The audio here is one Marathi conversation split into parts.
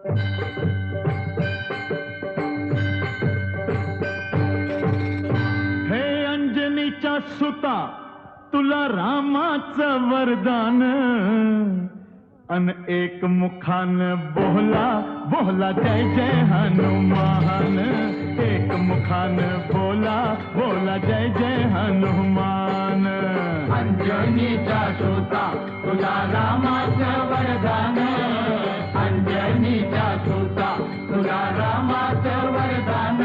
हे अंजनीच्या सुता, तुला रामाचं वरदान, अन एक मुखान बोला बोला जय जय हनुमान, एक मुखान बोला बोला जय जय हनुमान। अंजनीचा सुता तुला रामाचं वरदान, अंजनीचा सुता तुला रामाचं वरदान,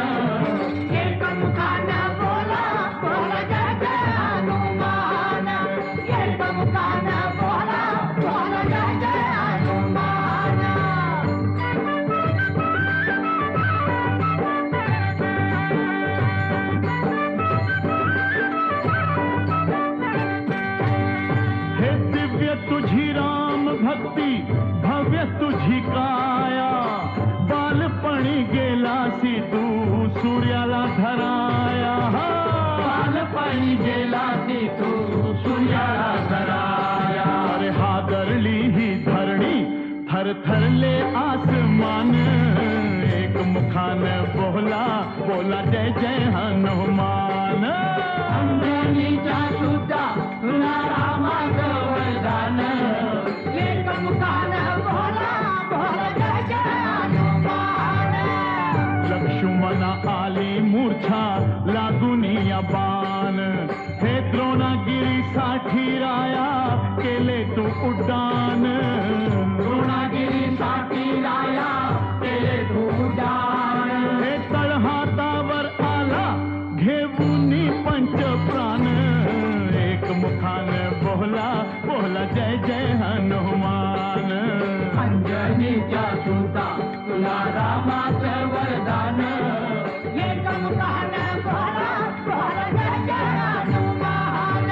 एक मुखान बोला बोला जय जय हनुमान, एक मुखान बोला बोला जय जय हनुमान। हे दिव्य तुझी राम भक्ती, भव्य तुझी काया, बालपणी गेलासी तू सूर्याला धराया, बालपणी गेलासी तू सूर्याला धराया, अरे हादरली ही धरणी थरथरले आसमान, एक मुखान बोला बोला जय जय हनुमान। अंजनीचा सुता तुला रामाचं वरदान, एक मुखान बोला बोला जय जय हनुमान। लक्ष्मणा आली मूर्छा लागून या बाण, हे द्रोणागिरीसाठी राया केले तू उड्डाण, द्रोणागिरीसाठी राया केले तू उड्डाण, हे तळहातावर आला घेऊन पंच प्राण, एक मुखान बोला बोला जय जय हनुमान। अंजनीचा सुता तुला रामाचं वरदान, एक मुखान बोला बोला जय जय हनुमान।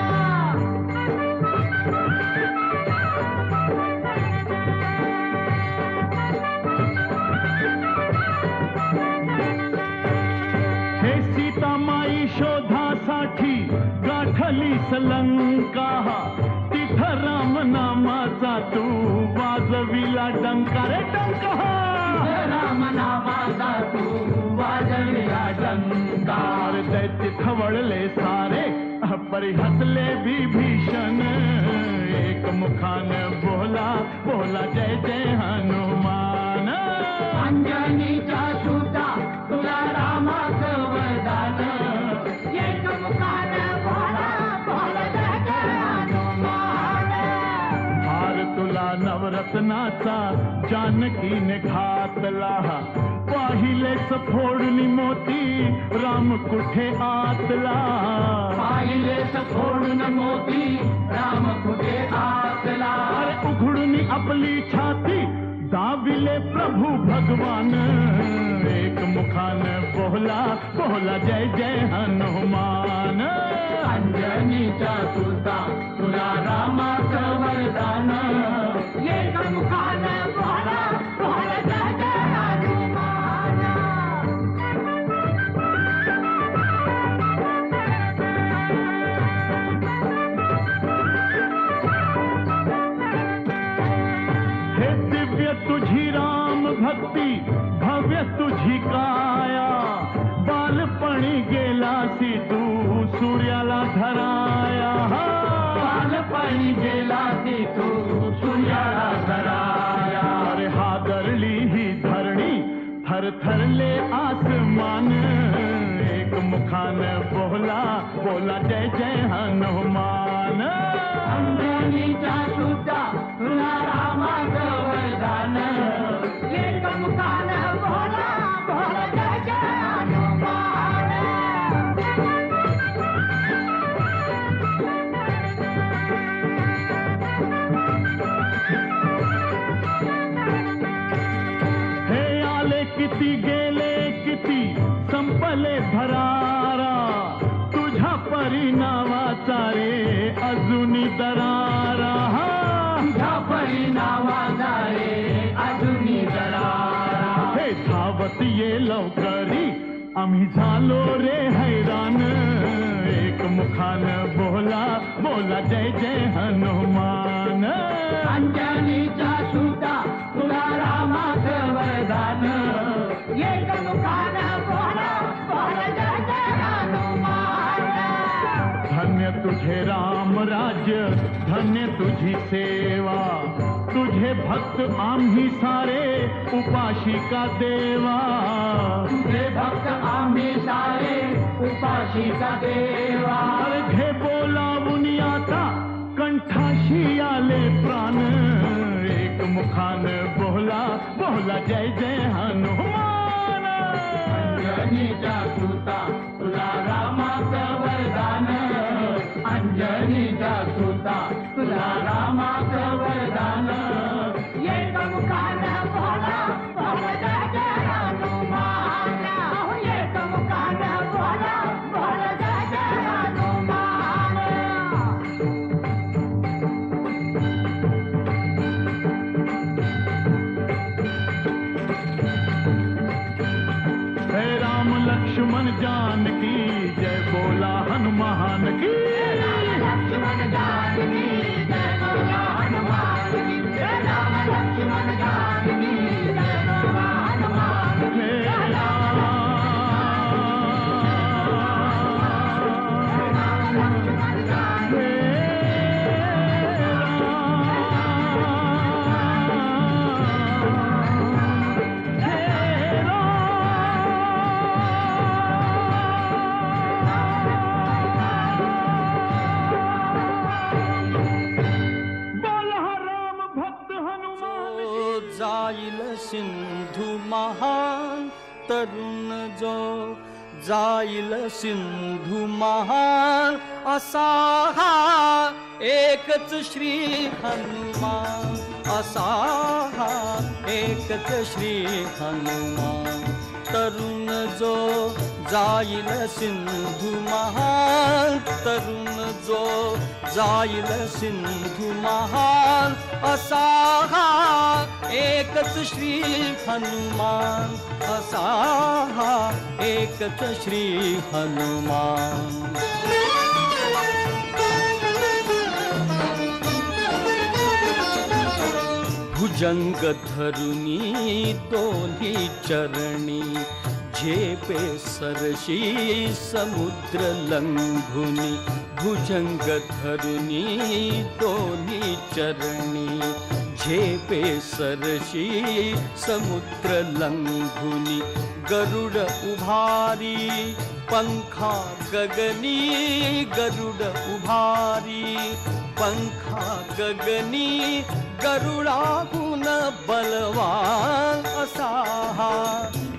हे सीतामाई शोधासाठी गाठली लंका, तिथं राम नामाचा तू वाजविला डंका रे डंका, राम नामाचा तू वाजविला डंका, दैत्य खवळले सारे परी हसले विभीषण, एक मुखान बोला बोला जय जय हनुमान। अंजनीचा सुता तुला रामाचं वरदान, एक मुखान बोला बोला जय जय हनुमान। हार तुला नवरत्नाचा जानकीने घातला, पाहिले फोडणी मोती राम कुठे आतला, पाहिले फोडून मोती राम कुठे आतला, अरे उघडून आपली छाती दाविले प्रभू भगवान, एक मुखान बोला बोला जय जय हनुमान। अंजनीचा सुता तुला रामाचं वरदान, एक मुखान बोला बोला जय जय हनुमान। हे दिव्य तुझी राम भक्ती, भव्य तुझी काया, बालपणी गेलासी तू सूर्याला धराया, बालपणी गेलासी तू सूर्याला धराया, अरे हादरली ही धरणी थरथरले आसमान, एक मुखान बोला बोला जय जय हनुमान। अंजनीचा सुता तुला रामाचं वरदान, एक मुखान बोला बोला जय जय हनुमान। हे आले किती गेले किती संपले भरारा, तुझ्या परिणामाचा रे अजूनी दरारा, तुझ्या परिणामाचा रे अजूनी दरारा, हे धावत ये लवकरी आम्ही झालो रे हैराण, एक मुखान बोला बोला जय जय हनुमान। अंजनीचा सुता तुला रामाचं वरदान एक मुखानं बोला बोला जय जय हनुमान धन्य तुझे राम राज्य धन्य तुझी सेवा तुझे भक्त आम्ही सारे उपाशिका देवा तुझे भक्त आम्ही सारे उपाशिका देवा घे बोलावून आता कंठाशी आले प्राण एक मुखान बोला बोला जय जय हनुमान अंजनीच्या सुता तुला रामाचं वरदान अंजनीच्या सुता तुला रामाचं वरदान एक मुखानं बोला बोला जय जय हनुमान एक मुखानं बोला बोला जय जय हनुमान हे राम लक्ष्मण जानकी जय बोला हनुमान की लक्ष्मण जानकी जय बोला हनुमान की जय राम लक्ष्मण जानकी जय बोला हनुमान की हे जय राम लक्ष्मण जानकी जाईल सिंधू महान तरुण जो जाईल सिंधू महान असा हा एकच श्री हनुमान असा हा एकच श्री हनुमान तरुण जो जाईल सिंधू महान तरुण जो जाईल सिंधू महान असा हा एकच श्री हनुमान असा हा एकच श्री हनुमान भुजंग धरुनी दोन्ही चरणी झेपे सरशी समुद्र लंघुनी भुजंग धरुनी दोन्ही चरणी झेपे सरशी समुद्र लंघुनी गरुड उभारी पंखा गगनी गरुड उभारी पंखा गगनी गरुडाहून बलवान असा हा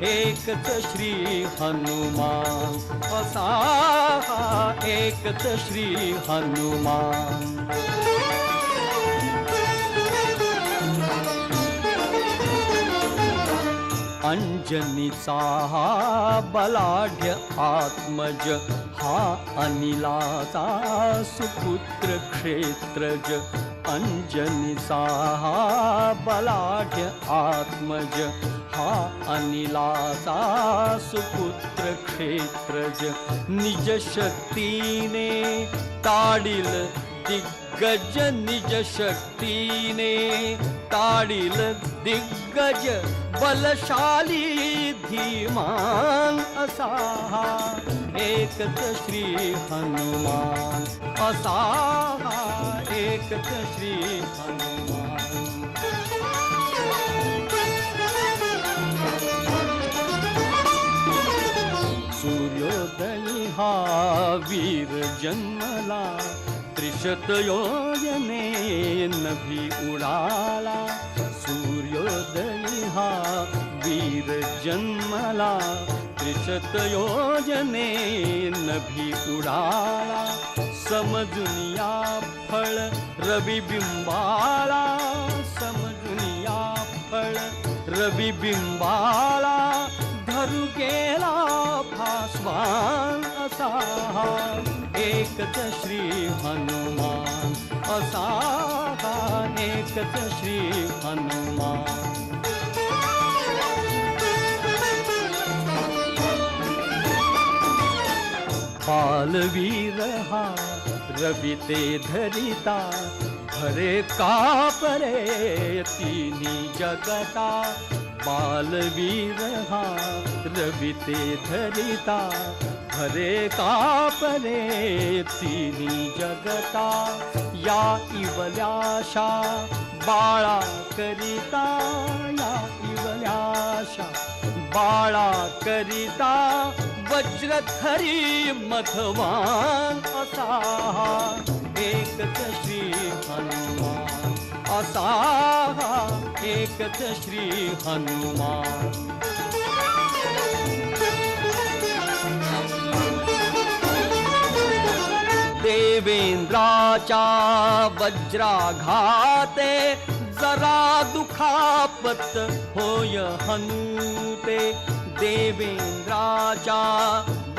एकच श्री हनुमान असा हा एकच श्री हनुमान अंजनीचा हा बलाढ्य आत्मज हा अनिलाचा सुपुत्र क्षेत्रज अंजनीचा हा बलाढ्य आत्मज हा अनिलाचा सुपुत्र क्षेत्रज निज शक्तीने ताडिल दिग्गज निज शक्तीने ताडिल दिग्गज बलशाली धीमान असा हा एकच श्री हनुमान असा हा एकच श्री हनुमान सूर्योदयी हा वीर जन्मला त्रिशत योजने नभी उडाला सूर्योदयी हा वीर जन्मला त्रिशत योजने नभी उडाला समजुनिया फळ रविबिंबाला समजुनिया फळ रविबिंबाला धरू गेला भास्वान असा हा एकच श्री हनुमान असा हा एकच श्री हनुमान बालवीर हा रवि ते धरिता भरे कापरे तिन्ही जगता बालवीर हा रविते धरिता भरे का परे तिनी जगता या इवल्याशा बाळा करिता या इवल्याशा बाळा करिता वज्रधरी मधवान असा एकच श्री हनुमान असा एकच श्री हनुमान देवेंद्राच्या वज्राघाते जरा दुखापत होय हनुते देवेंद्राच्या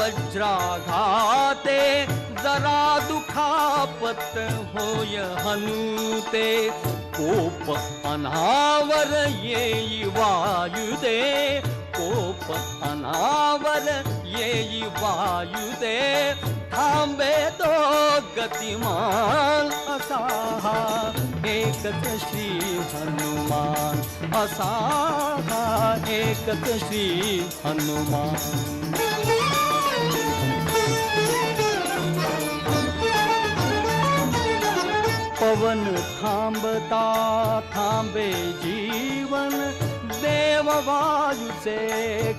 वज्राघाते जरा दुखापत होय हनुते कोप अनावर येई वायुदे कोप अनावर येई वायुदे थांबे तो गतिमान असा एकच श्री हनुमान असा एकच श्री हनुमान पवन थांबता थांबे जीवन देव वायुचे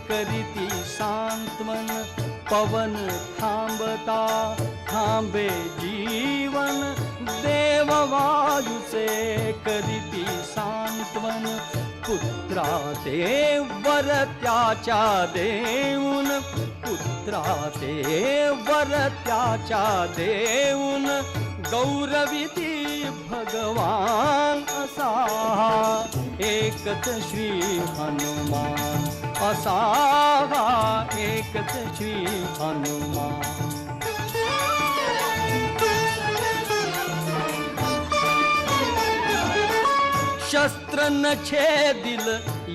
करीती सांत्वन पवन थांबता थांबे जीवन देव वायुचे करीती सांत्वन पुत्रा देवर त्याच्या देऊन पुत्रा देवर त्याच्या देऊन गौरविती भगवान असा एकच श्री हनुमान असा एकच श्री हनुमान शस्त्र न छेदिल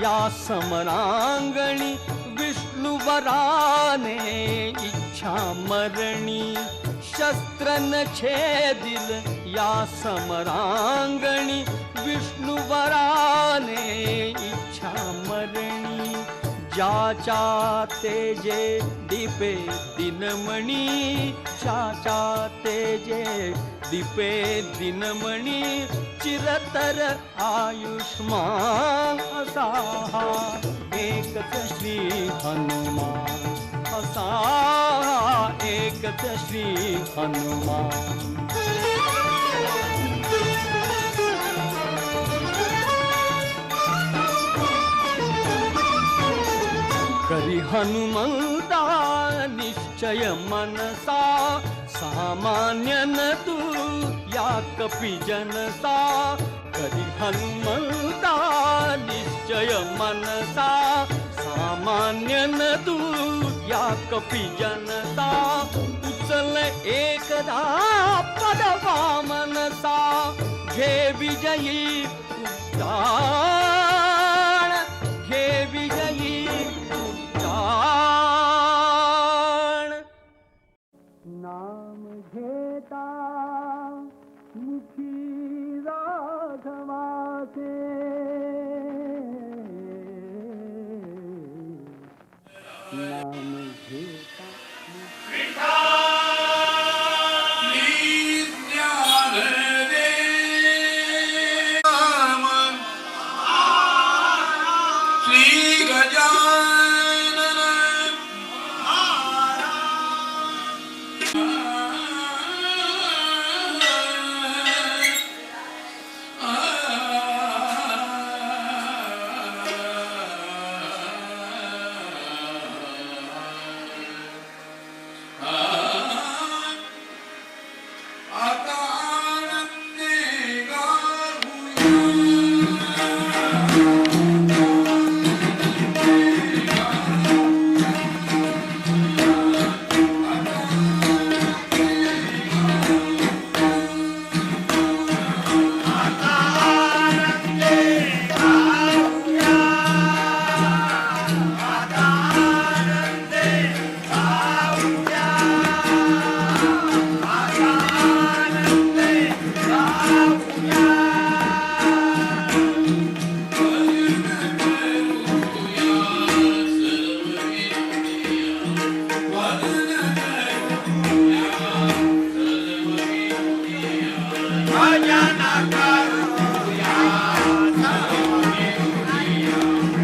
या समरांगणी विष्णुवराने इच्छा मरणी शस्त्र न छेदिल या समरांगणी विष्णुवराने इच्छा मरणी ज्याच्या तेजे दीपे दिनमणी ज्याच्या तेजे दीपे दिनमणी चिरतर आयुष्मान असा एकच श्री हनुमान असा एकच श्री हनुमान करी हनुमंता निश्चय मनसा सामान्य न तू या कपी जनसा करी हनुमंता निश्चय मनसा सामान्य न तू या कपी जनता उचल एकदा पदवा मनसा घे विजयी उद्यान घे विजयी उद्यान नाम घेता मुखी राघवाचे नाम घेता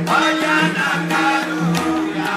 भजन करूया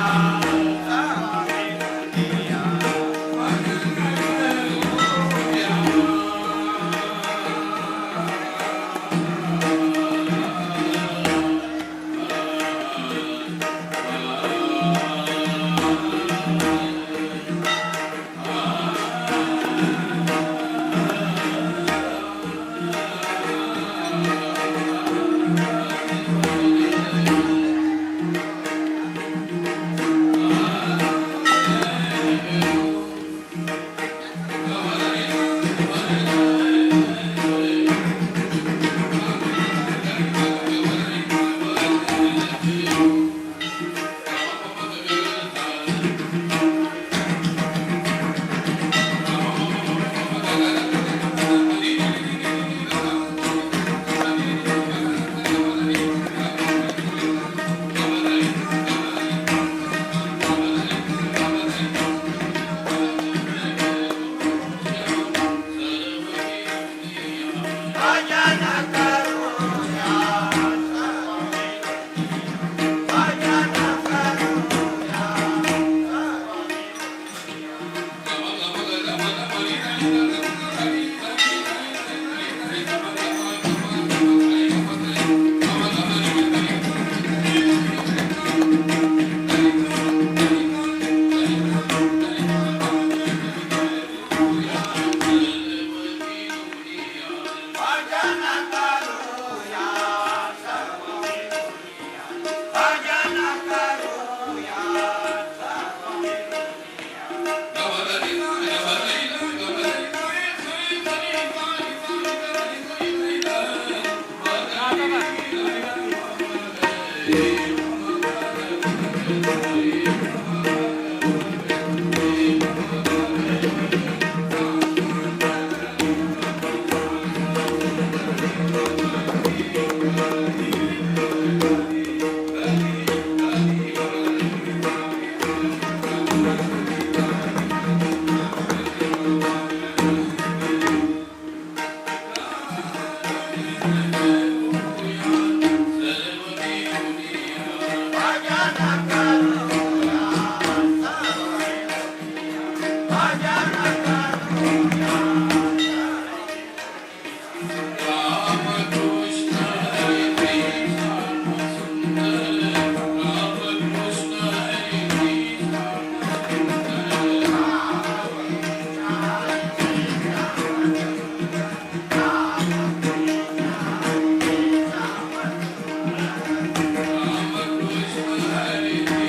स्वामींच्या.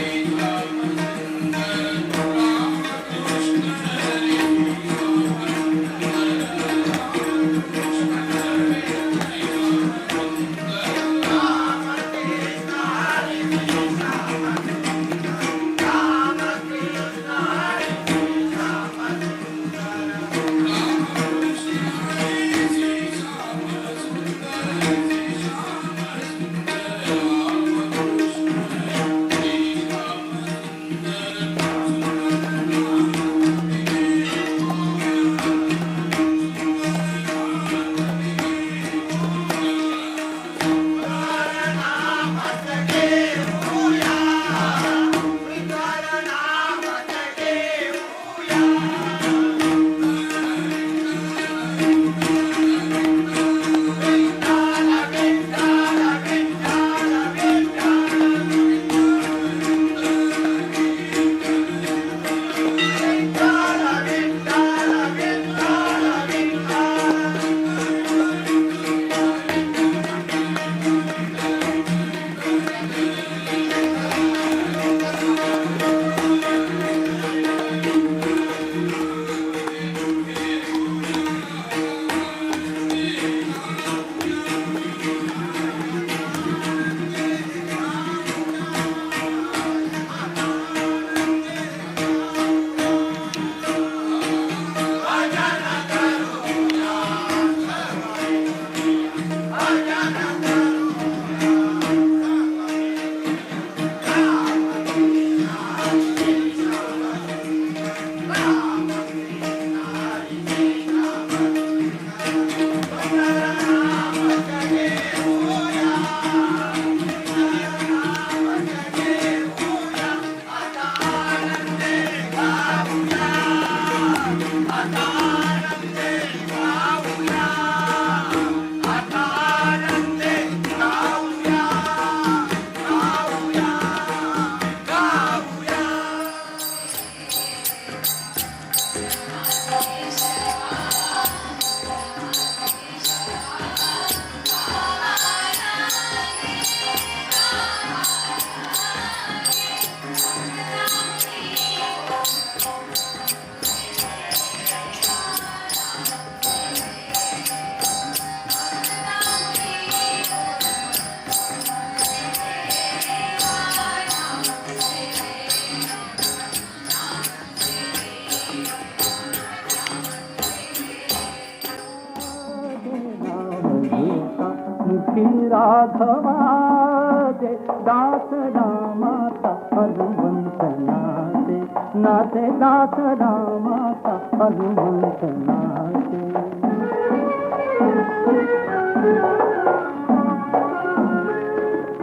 आघवाचे दास रामाचा हनुमंत नाचे नाचे दास रामाचा हनुमंत नाचे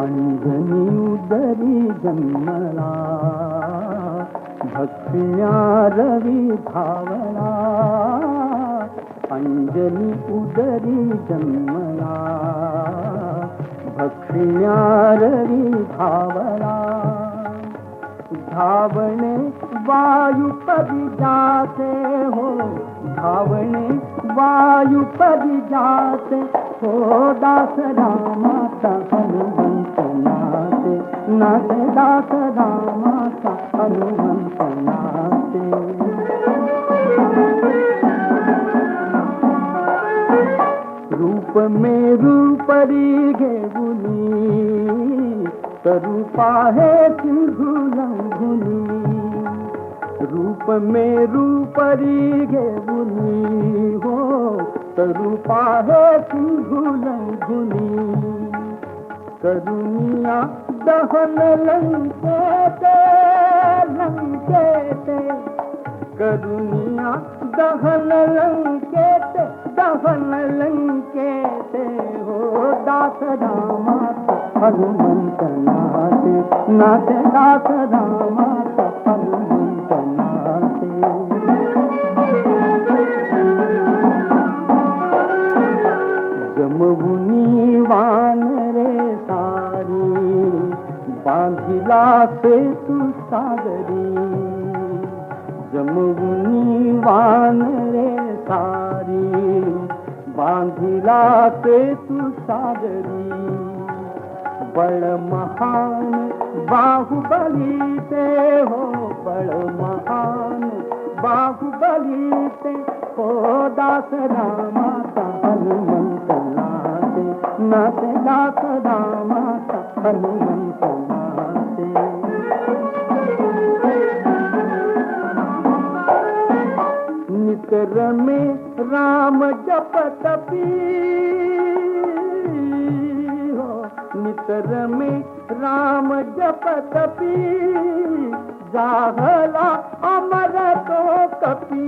अंजनी उदरी जन्मला भक्तिया रवी धावला अंजनी उदरी जन्मला भक्तिया रवी धावला धावणे वायुपदी जाते हो धावणे वायुपदी जाते हो दास रामाचा हनुमंत नाचे नाचे दास रामाचा हनुमंत नाचे रूप में रूपरी घेऊनी तरूपा है सिंधू लंघुनी रूप में रूपरी घेऊनी हो तरूपा है सिंधू लंघुनी करुनिया दहन लंकेते करुनिया दहन लंकेते हो दास रामाचा हनुमंत नाचे नाचे दास रामाचा हनुमंत नाचे जमवुनी वानरे सारी बांधिला सेतू सागरी जमवुनी वानरे सारी बांधिला सेतू सागरी बड़ महान बाहुबली ते हो बड़ महान बाहुबली ते हो दास रामाचा हनुमंत नाचे नाचे दास रामाचा हनुमंत नाचे नितर में राम जपतपी हो नितर में राम जपतपी जाहला अमर तो कपी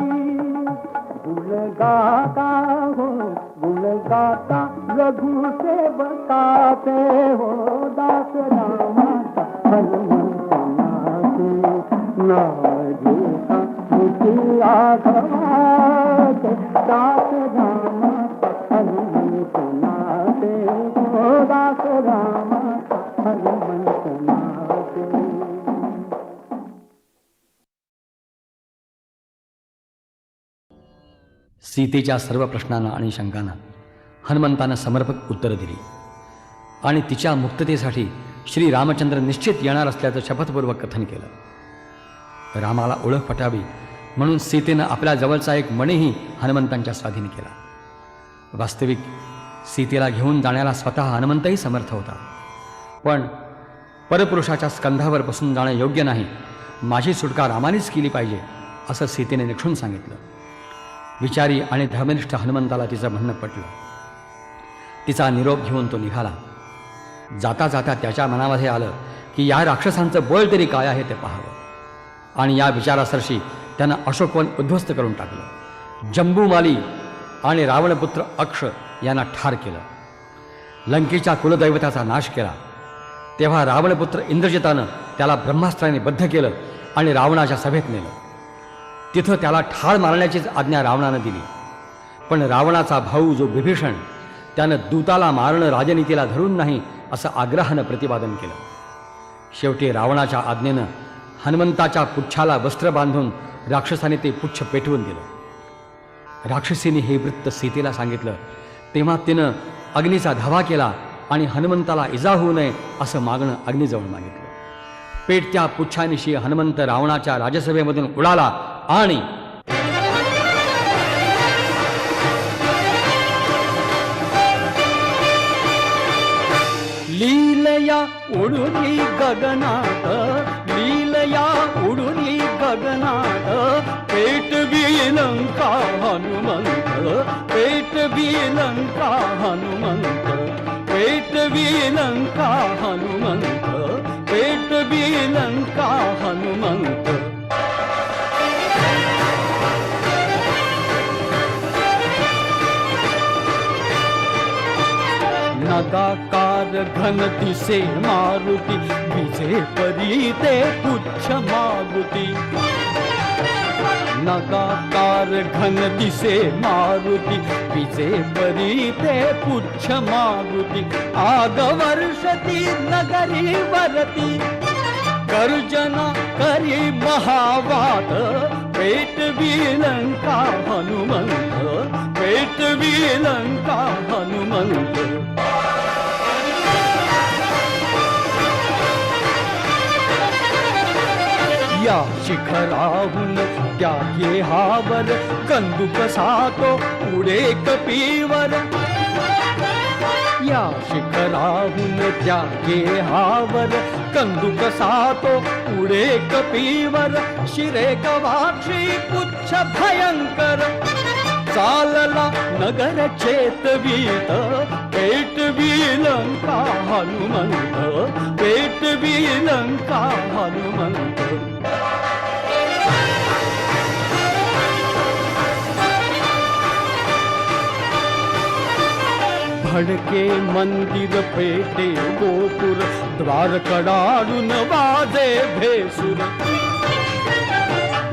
गुण गाता हो गुण गाता रघु से बताते हो दास रामाचा हनुमंत नाचे नाजेता मुझे आघवाचे दास रामाचा हनुमंत नाचे हो दास रामाचा हनुमंत नाचे सीतेच्या सर्व प्रश्नांना आणि शंकांना हनुमंतानं समर्पक उत्तरं दिली आणि तिच्या मुक्ततेसाठी श्री रामचंद्र निश्चित येणार असल्याचं शपथपूर्वक कथन केलं. रामाला ओळख पटावी म्हणून सीतेनं आपल्या जवळचा एक मणीही हनुमंतांच्या स्वाधीन केला. वास्तविक सीतेला घेऊन जाण्याला स्वतः हनुमंतही समर्थ होता, पण परपुरुषाच्या स्कंधावर बसून जाणं योग्य नाही, माझी सुटका रामानेच केली पाहिजे असं सीतेने निक्षून सांगितलं. विचारी आणि धर्मनिष्ठ हनुमंताला तिचं म्हणणं पटलं. तिचा निरोप घेऊन तो निघाला. जाता जाता त्याच्या मनामध्ये आलं की या राक्षसांचं बळ तरी काय आहे ते पाहावं, आणि या विचारासरशी त्यानं अशोकवन उद्ध्वस्त करून टाकलं. जंबूमाली आणि रावणपुत्र अक्ष यांना ठार केलं. लंकेच्या कुलदैवताचा नाश केला. तेव्हा रावणपुत्र इंद्रजितानं त्याला ब्रह्मास्त्राने बद्ध केलं आणि रावणाच्या सभेत नेलं. तिथं त्याला ठार मारण्याचीच आज्ञा रावणानं दिली, पण रावणाचा भाऊ जो विभीषण त्यानं दूताला मारणं राजनीतीला धरून नाही असं आग्रहानं प्रतिपादन केलं. शेवटी रावणाच्या आज्ञेनं हनुमंताच्या पुच्छाला वस्त्र बांधून राक्षसाने ते पुच्छ पेटवून दिलं. राक्षसीने हे वृत्त सीतेला सांगितलं तेव्हा तिनं अग्नीचा धावा केला आणि हनुमंताला इजा होऊ नये असं मागणं अग्नीजवळ मागितलं. पेटत्या पुच्छानिशी हनुमंत रावणाच्या राजसभेमधून उडाला आणि लीलया उडुनी गगनात लीलया उडुनी गगनात पेटवी लंका हनुमंत पेटवी लंका हनुमंत पेटवी लंका हनुमंत, पेटवी लंका हनुमंत. नगाकार घन दिसे मारुती, विजे परी ते पुच्छ मारुती. नगाकार घन दिसे मारुती, विजे परी ते पुच्छ मारुती. आग वर्षती नगरी वरती, गर्जना करी महावात. पेटवी लंका हनुमंत, पेटवी लंका हनुमंत. या शिखराहून त्या गेहावर, कंदुक सातो पुढे कपीवर. या शिखराहून त्या गेहावर, कंदुक सातो पुढे कपीवर. शिरे गवाक्षी पुच्छ भयंकर, चालला नगर चेतवीत. पेटवी लंका हनुमंत, पेटवी लंका हनुमंत. भडके मंदिर पेटे गोपुर, द्वार कडाडून वाजे भेसूर.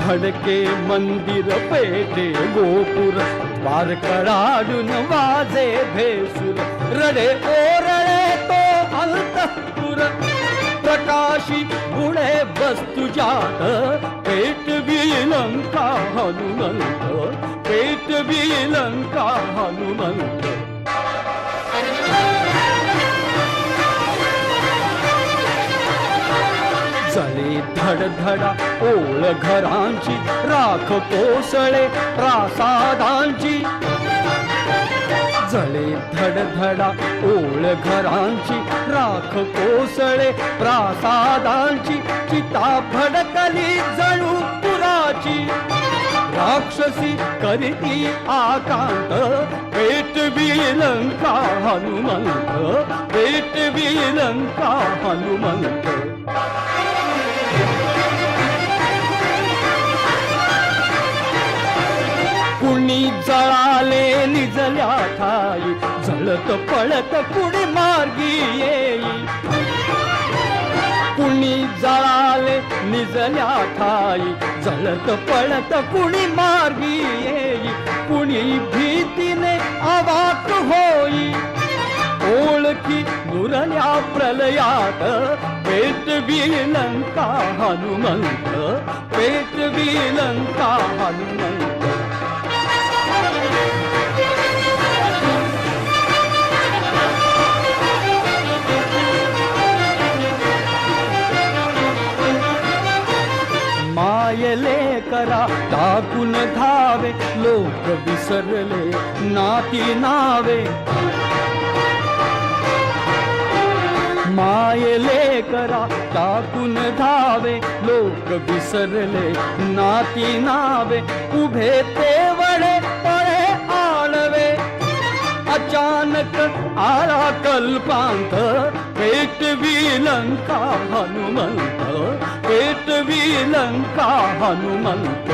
भडके मंदिर पेटे गोपुर, द्वार कडाडून वाजे भेसूर. रडे ओरळे तो अंतःपुर, प्रकाशी गुणे वस्तुजात. पेटवी लंका हनुमंत, पेटवी लंका हनुमंत. जळे धडधडा ओळ घरांची, राख कोसळे प्रासादांची. जळे धडधडा ओळ घरांची, राख कोसळे प्रासादांची. चिता भडकली जणू पुराची, राक्षसी करीती आकांत. पेटवी लंका हनुमंत, पेटवी लंका हनुमंत. कुणी जळाले निजल्या ठाई, जळत पळत कुणी मार्गी येई. कुणी जळाले निजल्या ठाई, जळत पळत कुणी मार्गी येई. कुणी भीतीने अवाक होई, ओळखी नुरल्या प्रलयात. पेटवी लंका हनुमंत, पेटवी लंका हनुमंत. मायले करा टाकून धावे, लोक विसरले नाती नावे. मायले करा टाकून धावे, लोक विसरले नाती नावे. उभे ते वडे पळे आळवे, अचानक आला कल्पांत. पेटवी लंका हनुमंत, पेटवी लंका हनुमंत.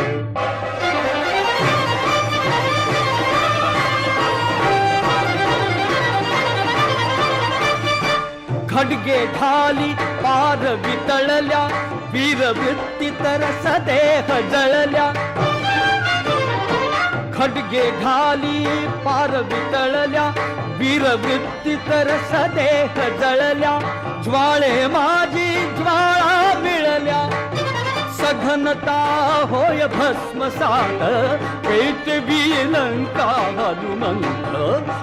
खडगे ढाली पार वितळल्या, वीरवृत्ती तर सदेह जळल्या. खडगे ढाली पार वितळल्या, वीरवृत्ती तर सदेह जळल्या. ज्वाळे माझी ज्वाळा मिळल्या, सघनता होय भस्मसात. पेटवी लंका हनुमंत,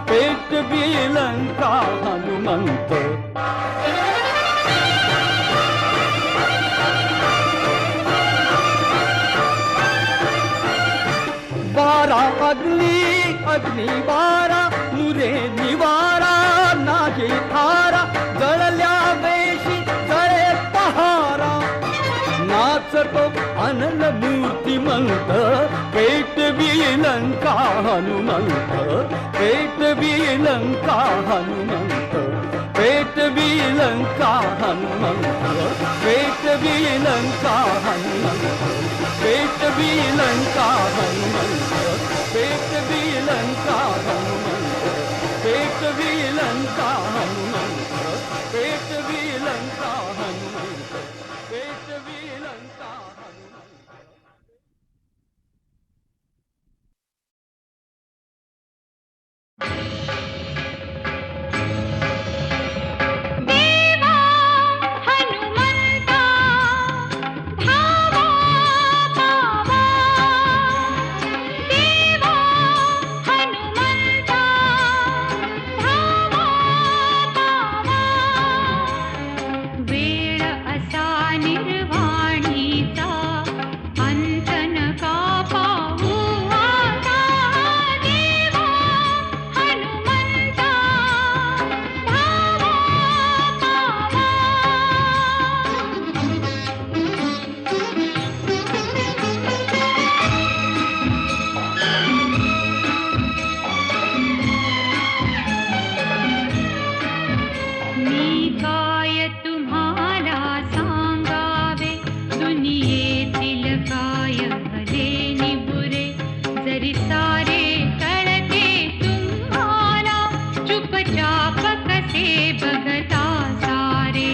पेटवी लंका हनुमंत. वारा अग्नी अग्नी वारा, नुरे निवारा नागे थारा. जळल्या वेशी जळे पहारा, नाचतो अनल मूर्तिमंत. पेटवी लंका हनुमंत, पेटवी लंका हनुमंत. पेटवी लंका हनुमंत, पेटवी लंका हनुमंत, पेटवी लंका हनुमंत, पेटवी लंका हनुमंत, पेटवी लंका हनुमंत, पेटवी लंका हनुमंत, पेटवी लंका हनुमंत. देवा हनुमंता धावा पावा, देवा हनुमंता धावा पावा. वेळ असा निर्वाणीचा अंत नका पाहू आता. देवा हनुमंता धावा पावा. मी काय तुम्हाला सांगावे, दुनियेतील काय भले निबुरे. जरी सारे कळते तुम्हाला, चुपचाप कसे बघता सारे.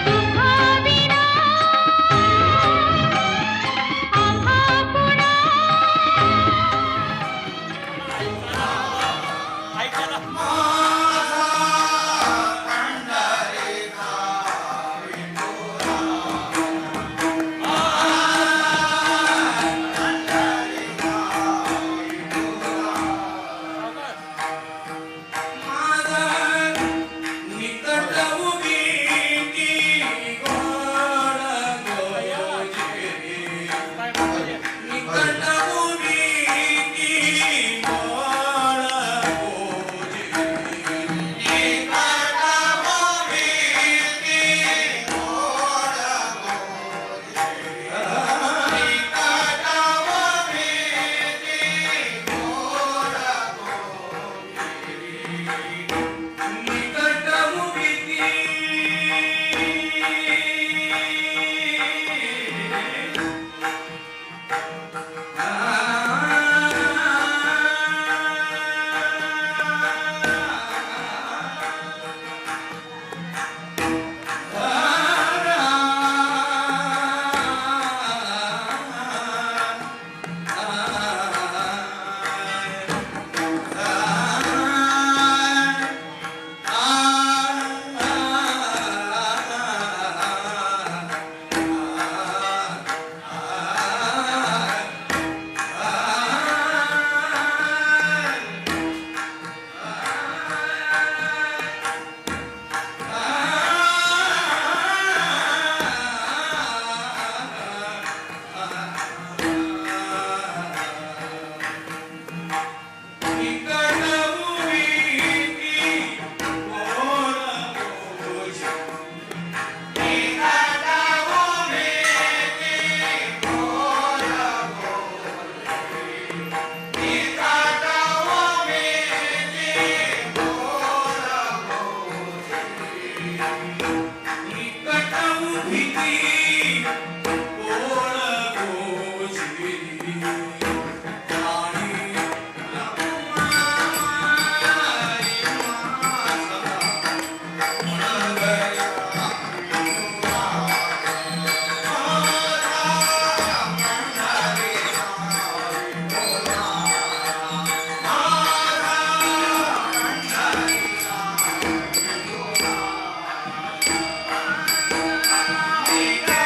तुम्हा विना आम्हा कुणा. Thank you.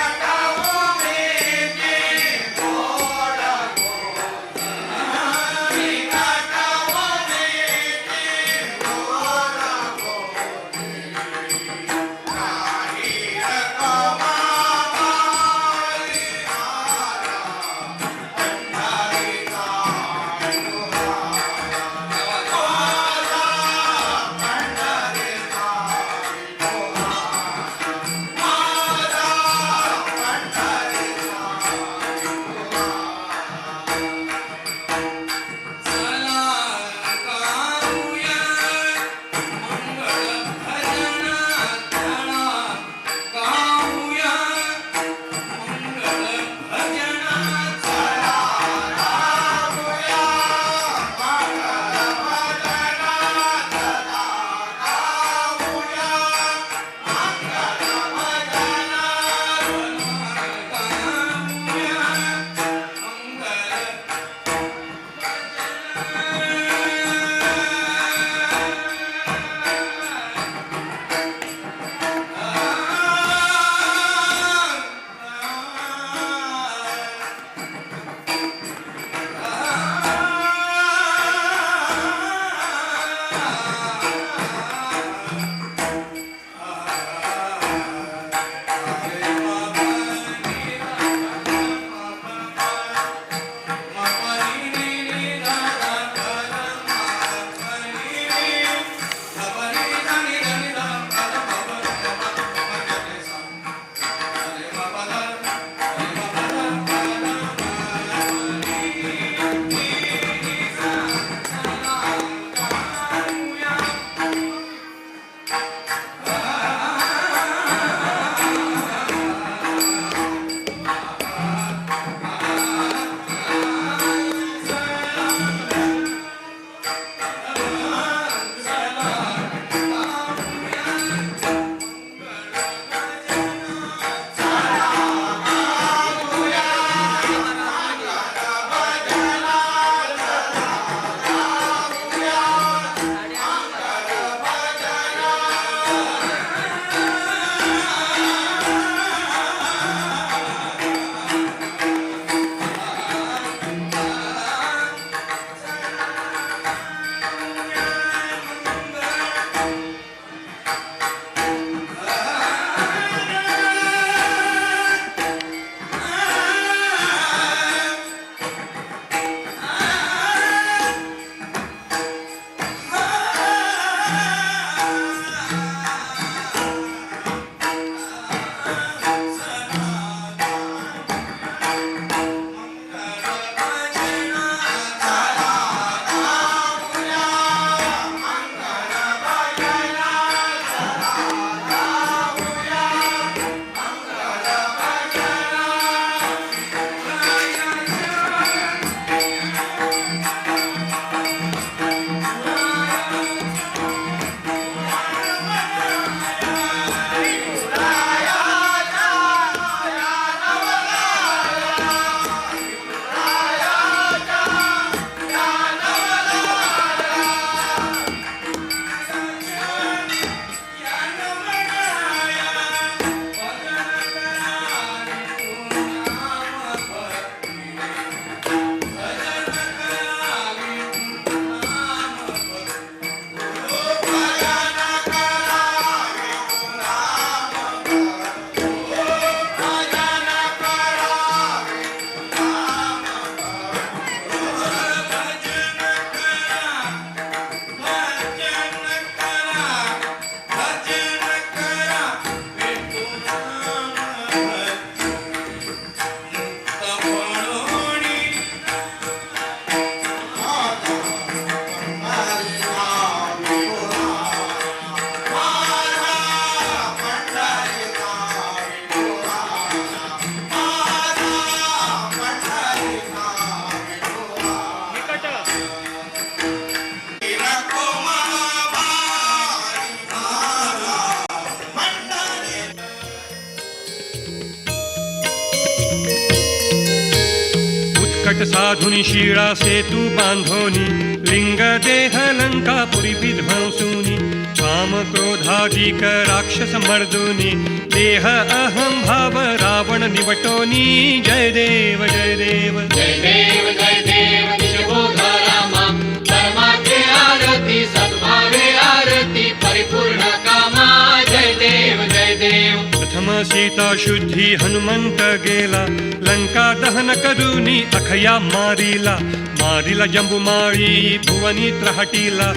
कट साधुनी शिळा सेतू बांधोनी लिंग देह लंकापुरी विध्वंसुनी काम क्रोधादिक राक्षस मर्दुनी देह अहम भाव रावण निवटोनी जय देव जय देव जय देव जय देव निजबोध रामा परमात्मे आरती सद्भावे आरती परिपूर्ण कामा जय देव जय देव प्रथम सीता शुद्धी हनुमंत गेला लंका दहन करूनी अखया मारिला मारिला जंबुमाळी भुवनी त्रहटीला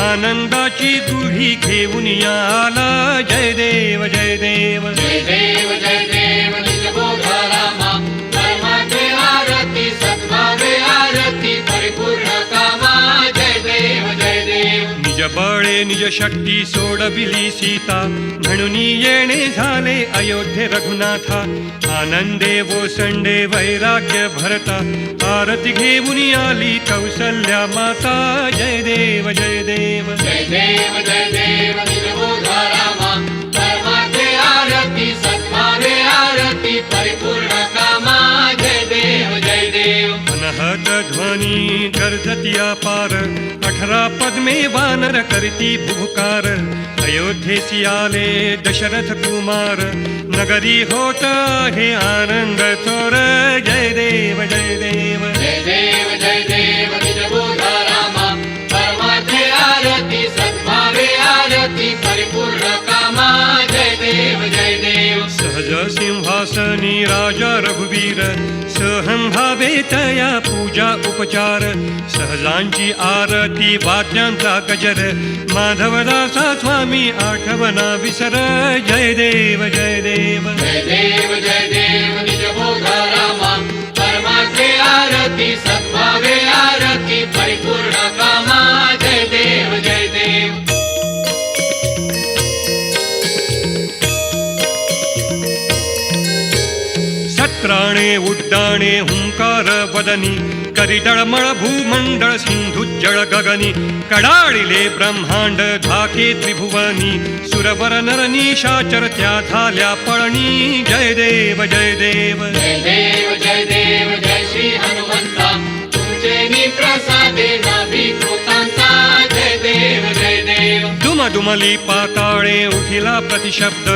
आनंदाची गुढी घेऊन आला जय देव जय देव जय देव जय देव निजबोध रामा परमात्मे आरती सद्भावे आरती परिपूर्ण कामा जय देव जय देव निज बळे निज शक्ती सोडविली सीता म्हणून येणे झाले अयोध्ये रघुनाथा आनंदे ओसंडे वैराग्य भरता आरती घेऊन आली कौसल्या माता जय देव जय देव जय देव जय देव निजबोध रामा परमात्मे आरती सद्भावे आरती परिपूर्ण कामा जय देव जय देव अनहत ध्वनी गर्जतिया पार 18 पद्मे वानर करती भुभुकार अयोध्येसी आले दशरथ कुमार नगरी होत आहे आनंद थोर जय देव जय देव जय देव जय देव निजबोध रामा परमात्मे आरती सद्भावे आरती परिपूर्ण कामा जय देव जय देव सहज सिंहासनी राजा रघुवीर सहम भावे तया पूजा उपचार सहजांची आरती वाद्यांचा गजर माधवदासा स्वामी आठवना विसर जय देव जय देव जय देव जय देव निजबोध रामा परमात्मे आरती सद्भावे आरती परिपूर्ण कामा जय देव जय देव सत्राणे उड्डाणे हुंकार वदनी करिदळमळ भूमंडळ सिंधुज्जळ गगनी कडाळिले ब्रह्मांड धाके त्रिभुवनी सुरवर नर निशाचर त्या झाल्या पळणी जय देव जय देव जय देव जय देव जय श्री हनुमंता तुमचे नी प्रसादे नाभी कृतांता जय देव जय देव दुमदुमली पाताळे उठिला प्रतिशब्द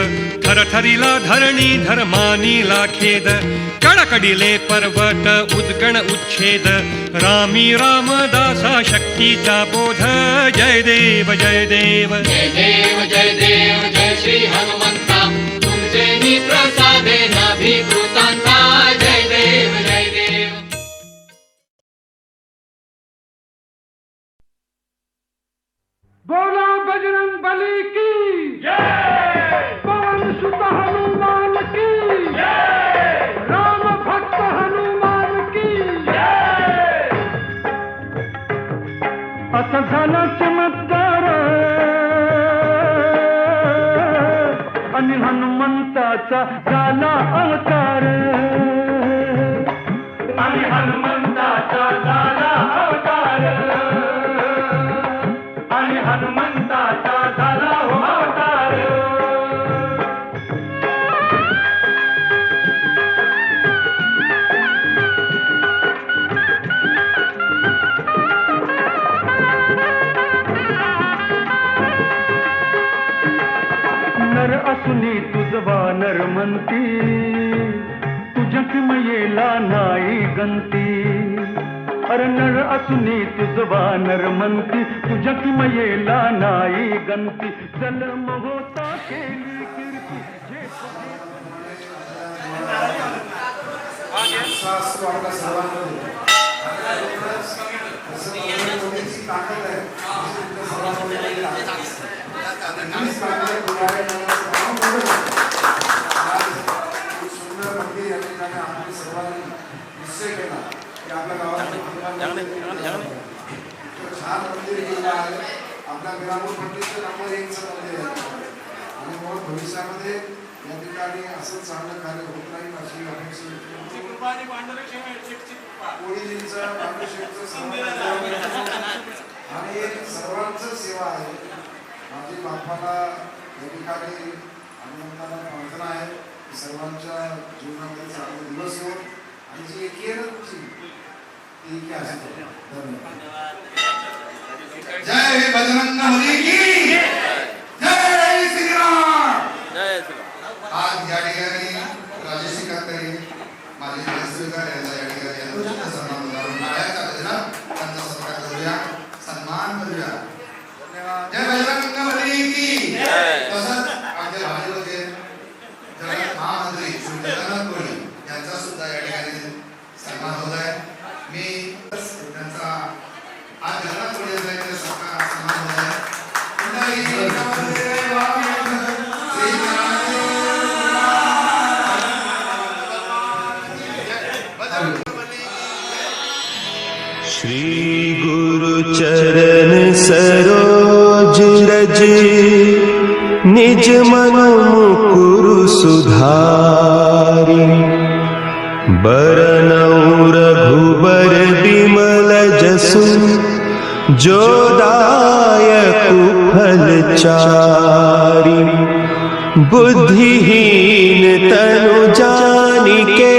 थरथरिला धरणी धर्मानीला खेद कडकडिले पर्वत उद्गण उच्छेद रामी रामदासा शक्तीचा बोध जय देव जय देव जय देव जय देव जय श्री हनुमंता तुमचे नी प्रसादे नाभी कृतांता जय देव जय देव बोला बजरंग बली की जय, पवन सुत हनुमान की जय, राम भक्त हनुमान की जय। असा झाला चमत्कार आणि हनुमंताचा झाला अवतार आणि हनुमंताचा झाला अवतार आणि हनुमंताचा झाला हो अवतार नर असुनी तुझ वानर म्हणती तुझ्या किमयेला नाही गंती अरे नर असुनी तुझ वानर म्हणती तुझ्या किमयेला नाही गंती जन्म होता केली कीर्ती असतो आपल्या सर्वांमध्ये ताकद आहे सुंदर मंदिर या ठिकाणी आम्ही सर्वांनी निश्चय केला की आपल्या गावात छान मंदिर केलं आहे आपल्या ग्रामीण पंडित नंबर 1 चं मंदिर आहे आणि मग भविष्यामध्ये या ठिकाणी असं चांगलं कार्य होत राहील अशी अपेक्षा कोळीजींचं पांडुशेठचं आणि सर्वांचं सेवा आहे माझी बापाला या ठिकाणी हनुमंताला प्रार्थना आहे सर्वांच्या जीवनामध्ये चांगले दिवस येऊन आणि जी एकी आहे ना तुमची ठीक आहे धन्यवाद. जय बजरंग बली की जय श्रीराम. आज या ठिकाणी राजेश कातरे माझे सहस्त्रकार यांचा या ठिकाणी यथोचित सन्मान होणार. टाळ्याचा गजरात त्यांचा सत्कार करूया, सन्मान करूया. जय बजरंग बली की तसंच आमच्या भाजपचे जगन्नाथ महामंत्री श्री जगन्नाथ कोळी यांचा सुद्धा या ठिकाणी सन्मान होत आहे. मी त्यांचा आज जगन्नाथ कोळी यांचा इथे सन्मान होत आहे. श्री गुरु चरण सरोज रज निज मन मुकुरु सुधारि बरनउँ रघुबर बिमल जसु जो दायक फल चारि बुद्धिहीन तनु जानिके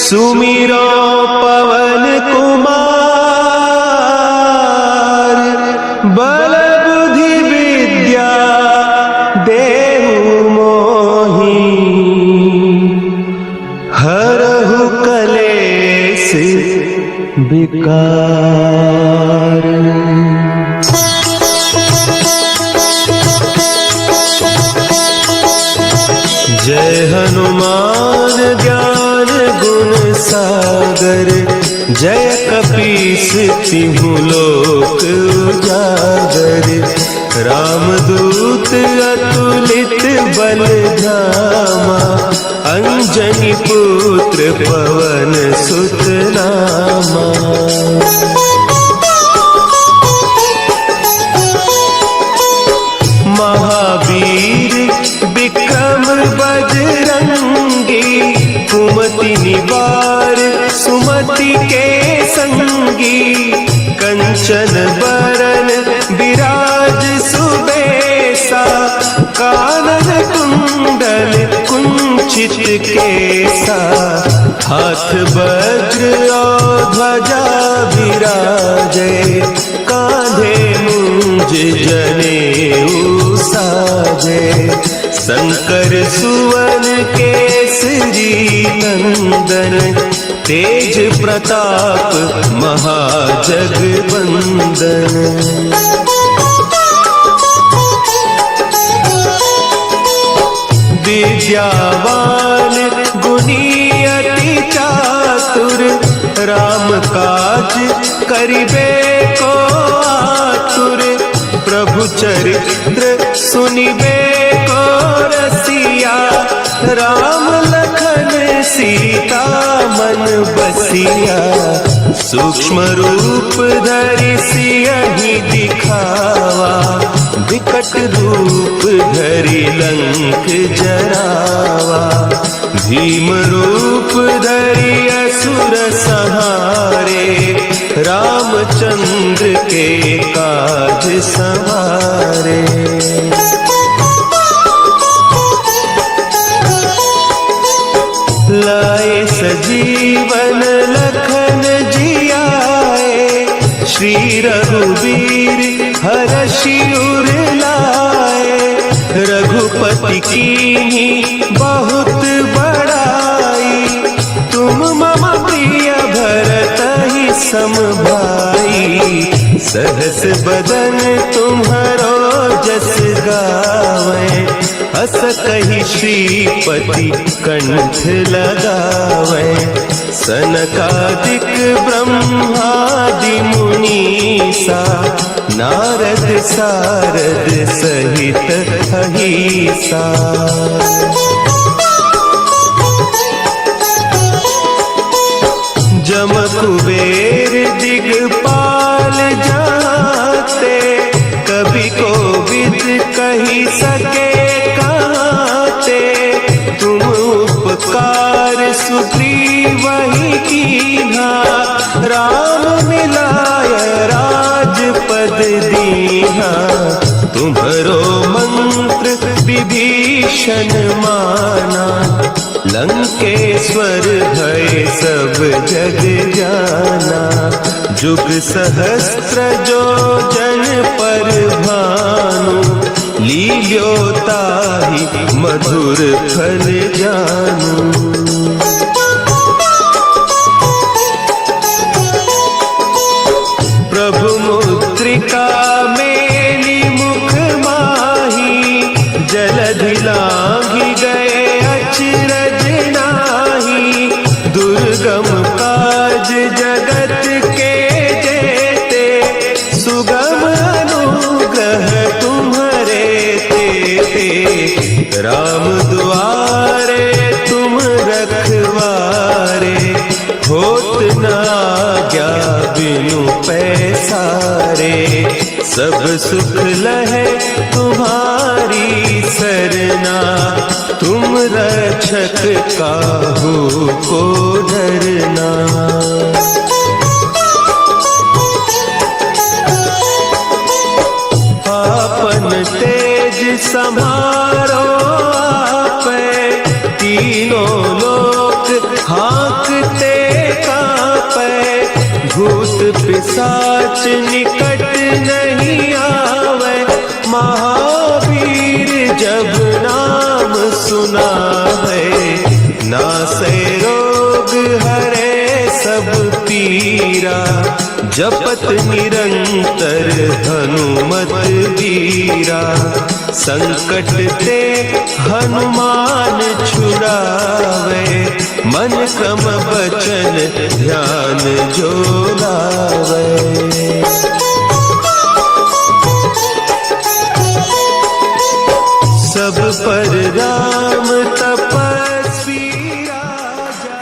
सुमिरो पवन कुमार बल बुद्धि विद्या देहु मोहि हरहु कलेस विकार. जय हनुमान ज्ञान गुण सागर जय कपीस तिहु लोक उजागर रामदूत अतुलित बल धामा अंजनी पुत्र पवन सुत नामा. महावीर विक्रम बजरंगी कुमति निवार सुमति के संगी कंचन बरन विराज सुबेसा कानन कुंडल कुंचित केसा हाथ वज्र और ध्वजा विराजे कांधे मुंज जनेऊ साजे शंकर सुवन केसरी नंदन तेज प्रताप महाजगवंदन. विद्यावान गुणी अति चातुर राम काज करिबे को आतुर प्रभु चरित्र सुनिबे को रसिया राम लखन सीता मन बसिया सूक्ष्म रूप धरि सियहि दिखावा विकट रूप धरि लंक जरावा भीम रूप धरि असुर संहारे रामचंद्र के काज सवारे. लाए सजीवन लखन जियाए श्री रघुवीर हरषि उर लाए रघुपति कीन्ही बहुत बड़ाई तुम मम प्रिय भरतहि सम भाई सहस बदन तुम्हरो जस गावे हस कहि श्रीपति कंठ लगावे सनकादिक ब्रह्मादि मुनीसा नारद सारद सहित अहिसा. जम कुबेर दिगपाल जाते कभी कोविद कही सके कहते तुम उपकार सुग्रीव ही कीन्हा राम मिलाय राजपद दीन्हा तुम्हरो मंत्र विभीषण माना लंकेश्वर भय सब जग जाना। जुग सहस्त्र जो जन पर भानु, लील्योताहि मधुर फल जानू। प्रभु मुद्रिका मेली मुख माही, जलधि लांघि गए अचरज नाही। दुर्गम काज जगत के जेते, सुगम अनुग्रह तुम्हारे तेते। राम दुआरे तुम रखवारे, होत न आज्ञा बिनु पैसारे। सब सुख लहे तुम्हारी सरना, तुम रक्षक काहू को डरना। आपन तेज समारो आपै, तीनों लोक हाँकते कांपै। भूत पिशाच निकट नहीं आवे, महावीर जब नाम सुना है। नासै रोग हरे सब पीरा, जपत निरंतर हनुमत वीरा। संकट ते हनुमान छुड़ावे, मन क्रम बचन ध्यान जो लावे। सब पर राम तपस्वी राजा।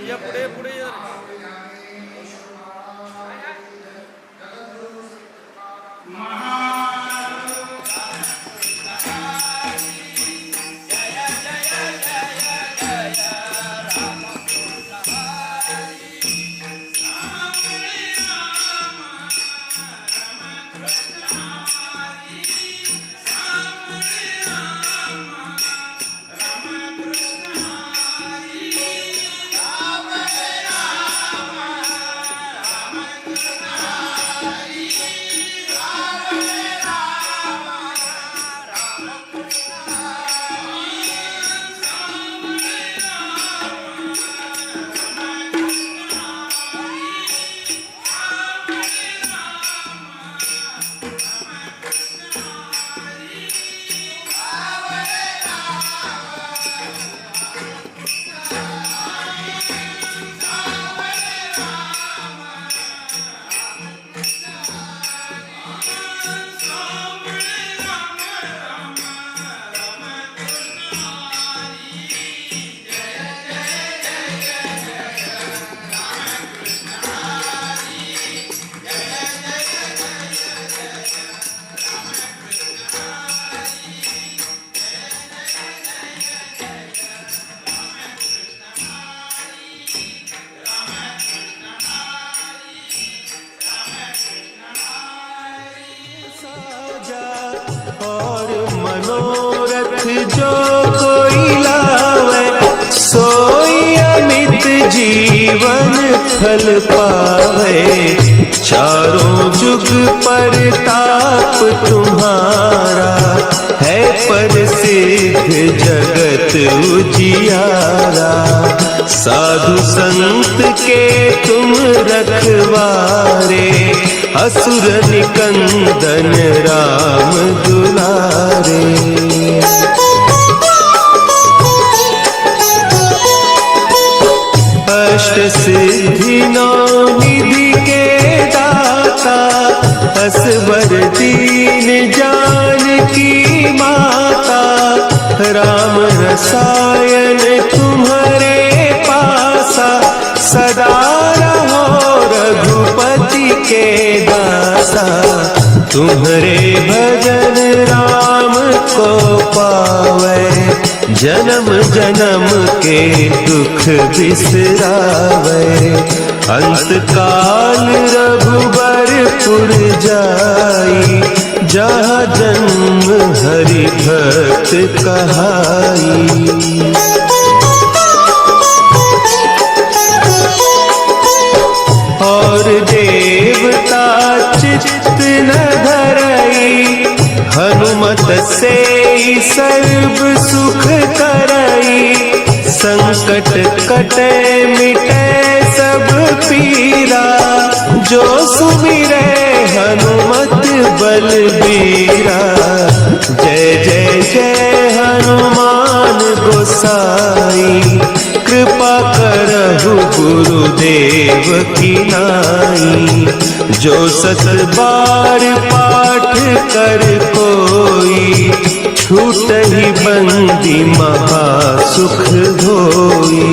या पुढे पुढे या. और मनोरथ जो कोई लावे सोई अमित जीवन फल पावे। चारों जुग परताप तुम्हारा है प्रसिद्ध जगत उजियारा। साधु संत के तुम रखवारे असुर निकंदन राम दुलारे। अष्ट सिद्धि नौ निधि के दाता असवर दीन जानकी माता। राम रसायन तुम्हारे पासा सदा रहो रघुपति के दासा। तुम्हारे भजन राम को पावे जन्म जन्म के दुख बिसरावे। अंत काल रघुबरपुर जाई जहाँ जन्म हरि भक्त कहाई। और देवता चित्त न धरई हनुमत से सर्व सुख करई। संकट कटे मिटे सब पीरा जो सुमिरे हनुमत बलबीरा। जय जय जय हनुमान गोसाई कृपा करहु गुरुदेव की नाई। जो सत बार पाठ कर कोई छूट ही बंदी महा सुख होई।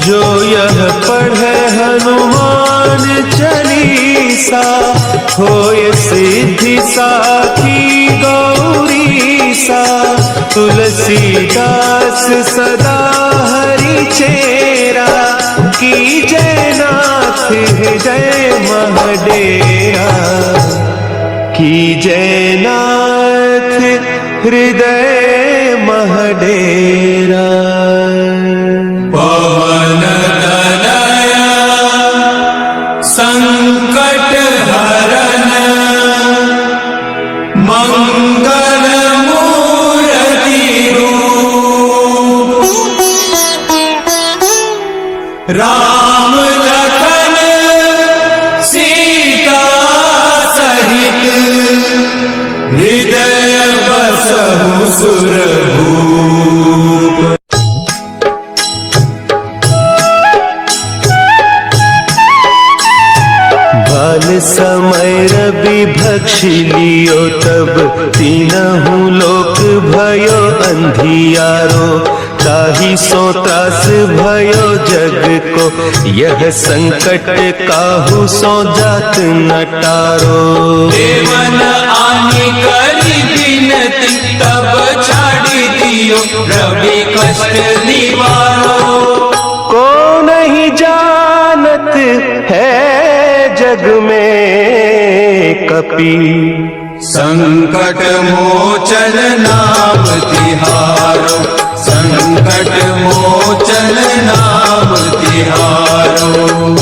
जो यह पढ़े हनुमान चालीसा होय सिद्धि साखी गौरीसा। तुलसीदास सदा हरि चेरा की जय नाथ हृदय महडेरा। की जय नाथ हृदय महडेरा। पवन तनया संकट हरन मंगल मूर्ति रूप। राम लखन सीता सहित हृदय बसहु सुरभूप। समय रवि भक्षी लियो तब तीनहु लोक भयो अंधियारो ताहि सो त्रास भयो जग को यह संकट काहू सो जात न टारो। देवन आनी करी बिनती तब छाड़ी दियो रवि कष्ट निवारो। को नहीं जानत है जग में कपि संकट मोचन नाम तिहारो, संकट मोचन नाम तिहारो।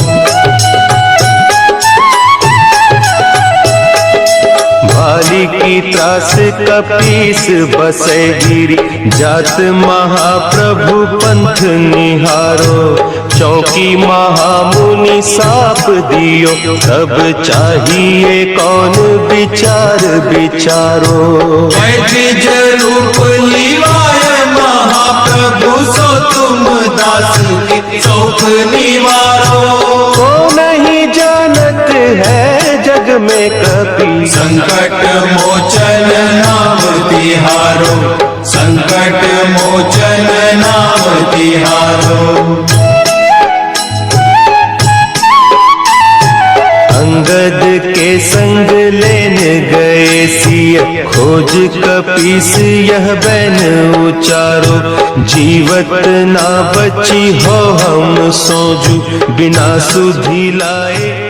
भाली की त्रास कपीस बसे गिरी जात महाप्रभु पंथ निहारो। चौकी महामुनि साप दियो तब चाहिए कौन विचार विचारो। द्विज रूप लिवाय महाप्रभु सो तुम दास की चौक निवारो। को नहीं जानत है जग में कपि संकट मोचन नाम तिहारो, संकट मोचन नाम तिहारो। अंगद के संग लेन गए सिय खोज कपीस यह बैन उचारो। जीवत ना बची हो हम सोजू बिना सुधि लाए